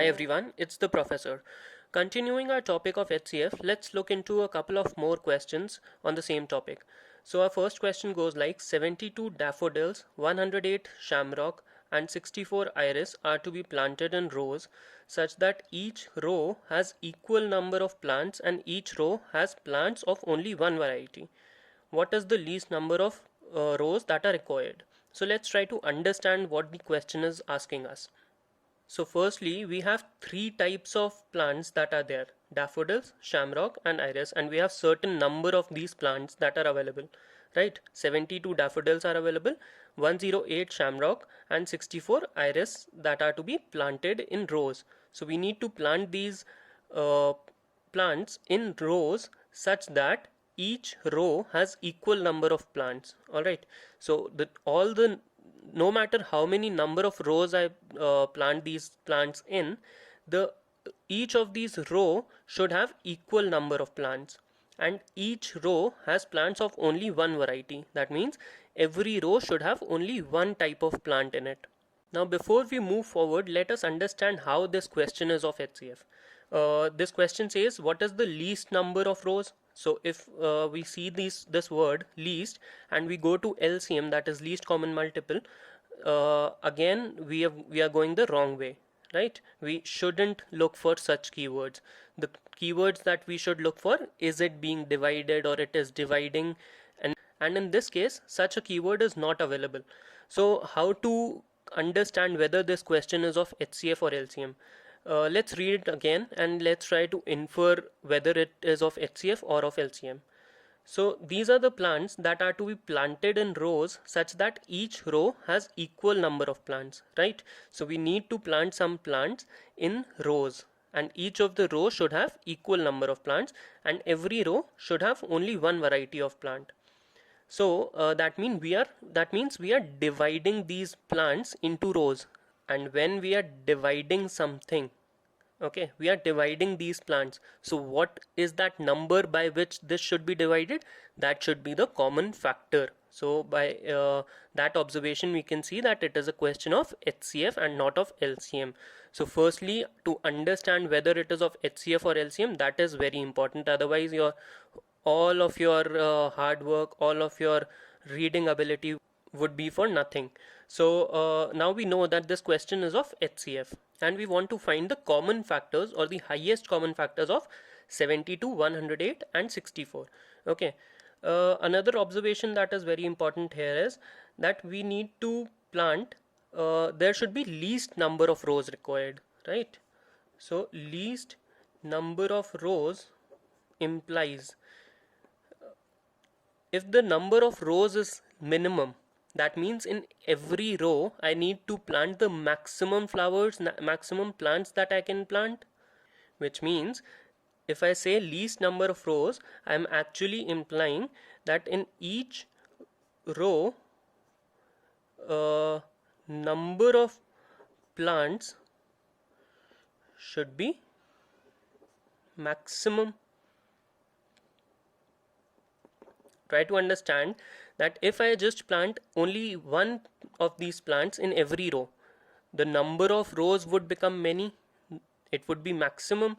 everyone, it's the professor. Continuing our topic of HCF, let's look into a couple of more questions on the same topic. So our first question goes like 72 daffodils, 108 shamrock and 64 iris are to be planted in rows such that each row has equal number of plants and each row has plants of only one variety. What is the least number of rows that are required? So let's try to understand what the question is asking us. So firstly, we have three types of plants that are there: daffodils, shamrock and iris, and we have certain number of these plants that are available, right? 72 daffodils are available, 108 shamrock and 64 iris that are to be planted in rows. So we need to plant these uh, plants in rows such that each row has equal number of plants. All right, so no matter how many number of rows I plant these plants in, the each of these row should have equal number of plants, and each row has plants of only one variety. That means every row should have only one type of plant in it. Now, before we move forward, let us understand how this question is of HCF. This question says, what is the least number of rows? So if we see this word least and we go to LCM, that is least common multiple, again we are going the wrong way, right? We shouldn't look for such keywords. The keywords that we should look for is it being divided or it is dividing, and in this case such a keyword is not available. So how to understand whether this question is of HCF or LCM? Let's read it again and let's try to infer whether it is of HCF or of LCM. So these are the plants that are to be planted in rows such that each row has equal number of plants, right? So we need to plant some plants in rows, and each of the rows should have equal number of plants, and every row should have only one variety of plant. So that means we are dividing these plants into rows, and when we are dividing something, okay, we are dividing these plants. So what is that number by which this should be divided? That should be the common factor. So by that observation we can see that it is a question of HCF and not of LCM. So firstly, to understand whether it is of HCF or LCM, that is very important. Otherwise all of your hard work, all of your reading ability would be for nothing. So now we know that this question is of HCF, and we want to find the common factors or the highest common factors of 72, 108 and 64. Okay. Another observation that is very important here is that we need to plant, there should be least number of rows required, right? So least number of rows implies, if the number of rows is minimum, that means in every row I need to plant the maximum flowers, maximum plants that I can plant, which means if I say least number of rows, I am actually implying that in each row number of plants should be maximum. Try to understand that if I just plant only one of these plants in every row, the number of rows would become many. It would be maximum.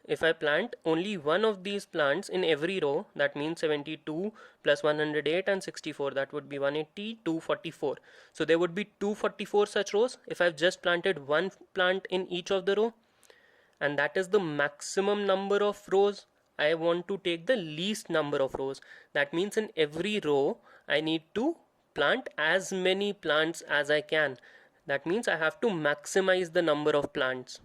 If I plant only one of these plants in every row, that means 72 plus 108 and 64, that would be 180, 244. So there would be 244 such rows if I've just planted one plant in each of the row, and that is the maximum number of rows. I want to take the least number of rows. That means in every row I need to plant as many plants as I can. That means I have to maximize the number of plants,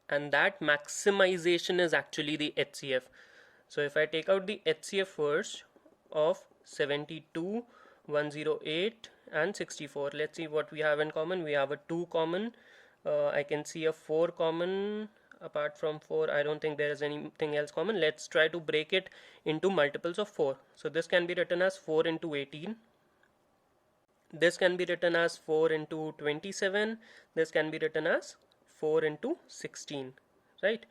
and that maximization is actually the HCF. So if I take out the HCF first of 72, 108 and 64, let's see what we have in common. We have a 2 common, I can see a 4 common. Apart from 4, I don't think there is anything else common. Let's try to break it into multiples of 4. So this can be written as 4 into 18. This can be written as 4 into 27. This can be written as 4 into 16, right?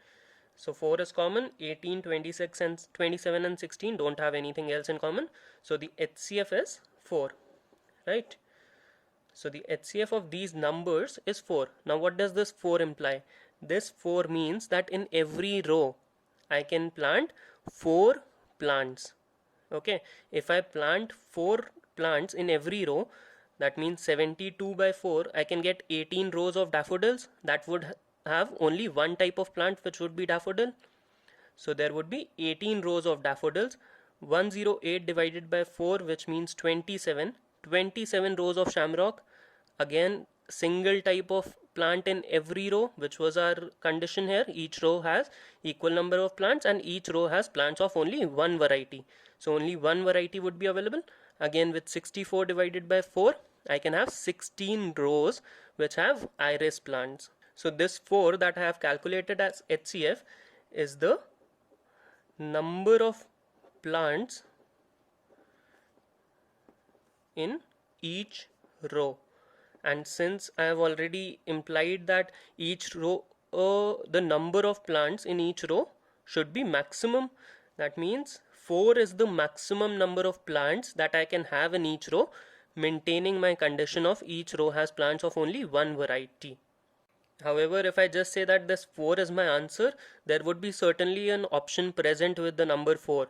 So 4 is common, 18, 26 and 27 and 16 don't have anything else in common. So the HCF is 4, right? So the HCF of these numbers is 4. Now what does this 4 imply? This 4 means that in every row I can plant 4 plants. Okay, if I plant 4 plants in every row, that means 72 by 4, I can get 18 rows of daffodils. That would have only one type of plant, which would be daffodil. So there would be 18 rows of daffodils. 108 divided by 4, which means 27. 27 rows of shamrock. Again, single type of plant in every row, which was our condition here. Each row has equal number of plants and each row has plants of only one variety. So only one variety would be available. Again, with 64 divided by 4, I can have 16 rows which have iris plants. So this 4 that I have calculated as HCF is the number of plants in each row. And since I have already implied that each row, the number of plants in each row should be maximum, that means 4 is the maximum number of plants that I can have in each row, maintaining my condition of each row has plants of only one variety. However, if I just say that this 4 is my answer, there would be certainly an option present with the number 4.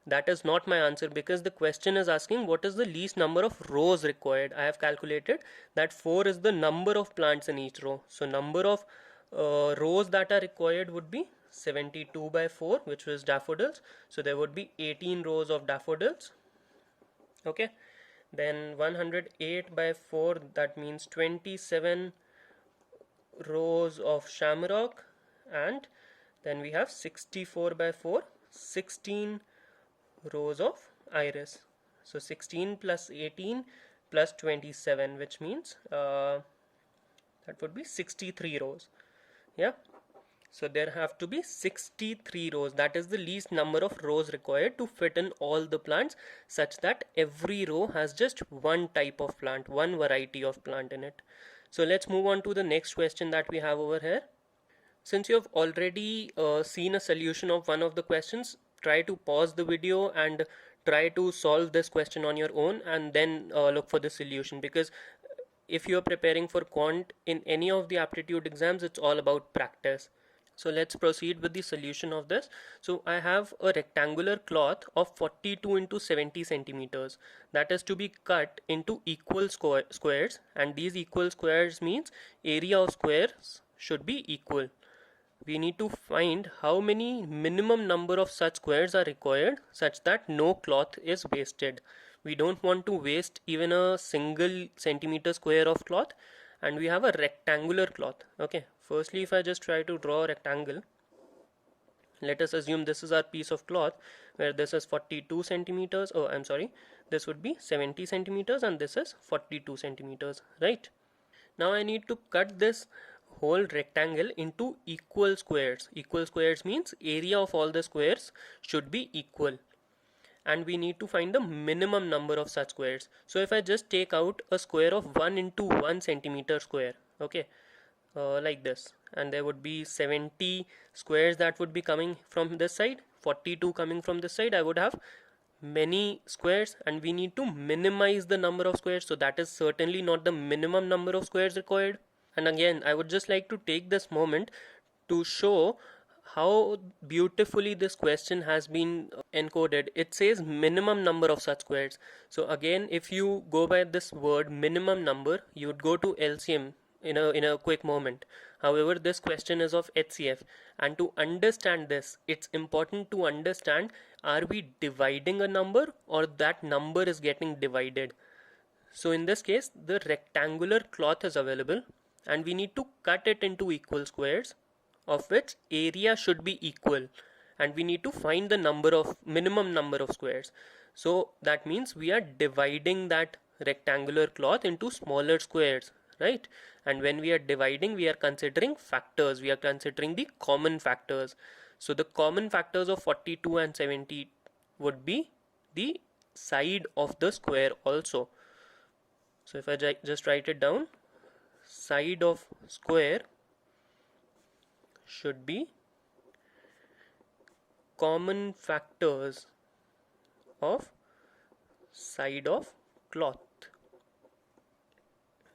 That is not my answer, because the question is asking what is the least number of rows required. I have calculated that 4 is the number of plants in each row. So number of rows that are required would be 72 by 4, which was daffodils. So there would be 18 rows of daffodils. Okay. Then 108 by 4, that means 27 rows of shamrock, and then we have 64 by 4, 16 rows of iris. So 16 plus 18 plus 27, which means that would be 63 rows. Yeah, so there have to be 63 rows. That is the least number of rows required to fit in all the plants, such that every row has just one type of plant, one variety of plant in it. So let's move on to the next question that we have over here. Since you have already seen a solution of one of the questions, try to pause the video and try to solve this question on your own, and then look for the solution, because if you are preparing for quant in any of the aptitude exams, it's all about practice. So let's proceed with the solution of this. So I have a rectangular cloth of 42 into 70 centimeters that is to be cut into equal squares, and these equal squares means area of squares should be equal. We need to find how many minimum number of such squares are required such that no cloth is wasted. We don't want to waste even a single centimeter square of cloth, and we have a rectangular cloth. Okay, firstly, if I just try to draw a rectangle, let us assume this is our piece of cloth where this is 42 centimeters. Oh, I'm sorry, this would be 70 centimeters and this is 42 centimeters, right? Now I need to cut this whole rectangle into equal squares. Equal squares means area of all the squares should be equal, and we need to find the minimum number of such squares. So if I just take out a square of 1 into 1 centimeter square, okay, like this, and there would be 70 squares that would be coming from this side, 42 coming from this side, I would have many squares, and we need to minimize the number of squares, so that is certainly not the minimum number of squares required. And again, I would just like to take this moment to show how beautifully this question has been encoded. It says minimum number of such squares. So again, if you go by this word minimum number, you would go to LCM in a quick moment. However, this question is of HCF, and to understand this, it's important to understand, are we dividing a number or that number is getting divided? So in this case, the rectangular cloth is available and we need to cut it into equal squares, of which area should be equal, and we need to find the minimum number of squares. So that means we are dividing that rectangular cloth into smaller squares, right? And when we are dividing, we are considering factors, we are considering the common factors. So the common factors of 42 and 70 would be the side of the square also. So if I just write it down, side of square should be common factors of side of cloth.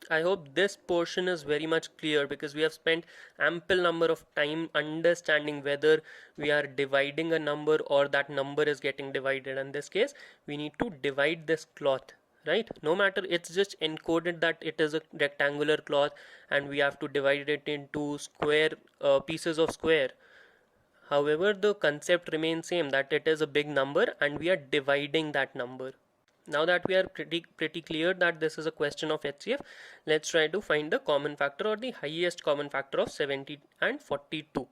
I hope this portion is very much clear, because we have spent ample number of time understanding whether we are dividing a number or that number is getting divided. In this case, we need to divide this cloth, right? No matter, it's just encoded that it is a rectangular cloth and we have to divide it into square pieces of square. However, the concept remains same, that it is a big number and we are dividing that number. Now that we are pretty clear that this is a question of HCF, let's try to find the common factor or the highest common factor of 70 and 42.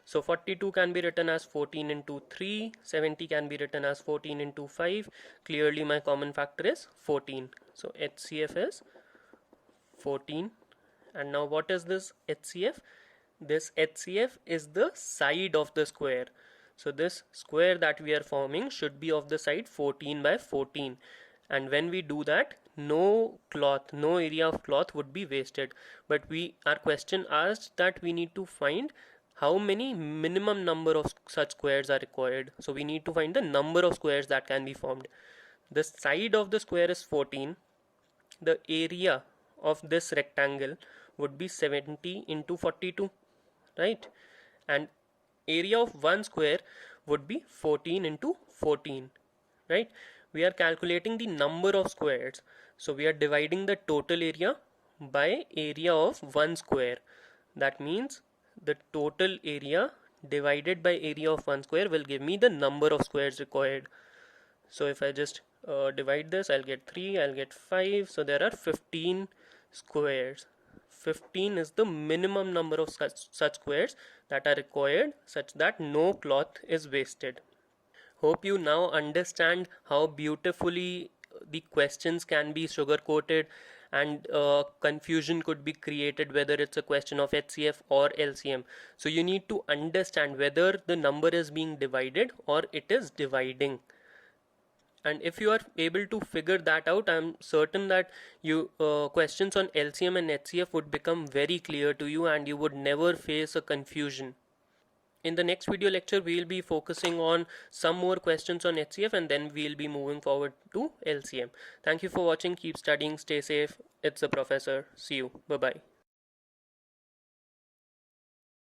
So 42 can be written as 14 into 3, 70 can be written as 14 into 5. Clearly my common factor is 14. So HCF is 14. And now what is this HCF? This HCF is the side of the square. So this square that we are forming should be of the side 14 by 14. And when we do that, no area of cloth would be wasted. But our question asked that we need to find how many minimum number of such squares are required. So we need to find the number of squares that can be formed. The side of the square is 14. The area of this rectangle would be 70 into 42, right? And area of one square would be 14 into 14, right? We are calculating the number of squares, so we are dividing the total area by area of one square. That means the total area divided by area of one square will give me the number of squares required. So if I just divide this, I'll get 3, I'll get 5, so there are 15 squares. 15 is the minimum number of such squares that are required, such that no cloth is wasted. Hope you now understand how beautifully the questions can be sugar coated, and confusion could be created whether it's a question of HCF or LCM. So you need to understand whether the number is being divided or it is dividing. And if you are able to figure that out, I'm certain that you questions on LCM and HCF would become very clear to you and you would never face a confusion. In the next video lecture, we'll be focusing on some more questions on HCF, and then we'll be moving forward to LCM. Thank you for watching. Keep studying. Stay safe. It's the professor. See you. Bye-bye.